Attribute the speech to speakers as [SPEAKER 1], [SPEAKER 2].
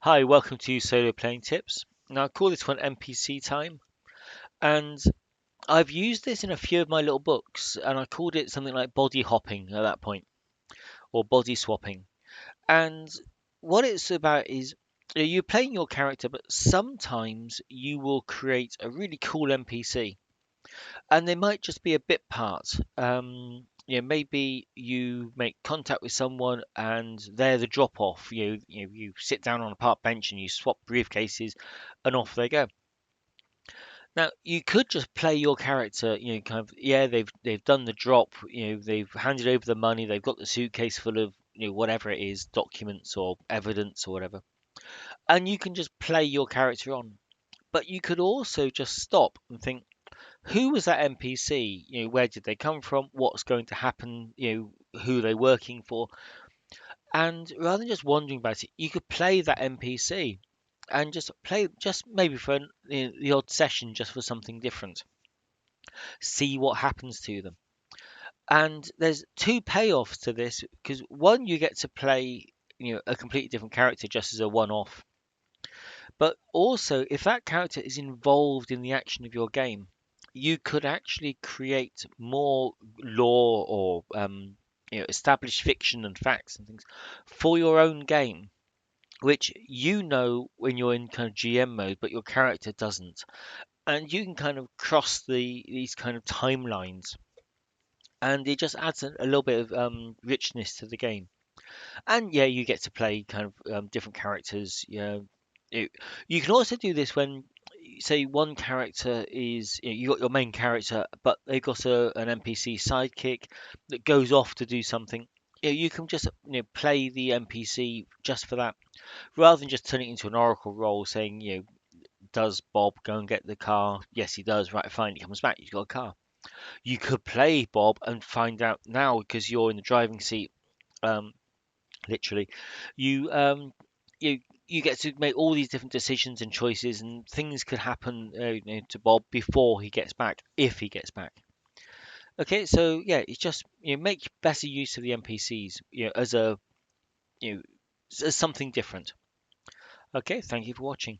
[SPEAKER 1] Hi, welcome to Solo Playing Tips. Now, I call this one NPC time, and I've used this in a few of my little books, and I called it something like body hopping at that point, or body swapping. And what it's about is you're playing your character, but sometimes you will create a really cool NPC, and they might just be a bit part. Maybe you make contact with someone and they're the drop off. You sit down on a park bench and you swap briefcases, and off they go. Now you could just play your character. Kind of yeah, they've done the drop. They've handed over the money. They've got the suitcase full of whatever it is, documents or evidence or whatever, and you can just play your character on. But you could also just stop and think, who was that NPC? Where did they come from? What's going to happen? Who are they working for? And rather than just wondering about it, you could play that NPC and just play, just maybe for the odd session, just for something different. See what happens to them. And there's two payoffs to this because one, you get to play, a completely different character just as a one-off. But also, if that character is involved in the action of your game, you could actually create more lore or establish fiction and facts and things for your own game, which when you're in kind of GM mode, but your character doesn't. And you can kind of cross these kind of timelines, and it just adds a little bit of richness to the game. And yeah, you get to play kind of different characters. It, you can also do this when, say, one character is you got your main character, but they've got an NPC sidekick that goes off to do something. You can just play the NPC just for that, rather than just turning it into an oracle role, saying does Bob go and get the car? Yes, he does. Right, fine. He comes back. He's got a car. You could play Bob and find out now because you're in the driving seat. Um, Literally, you you you get to make all these different decisions and choices, and things could happen to Bob before he gets back, if he gets back. Okay, so yeah, it's just make better use of the NPCs, as a you know as something different. Okay, thank you for watching.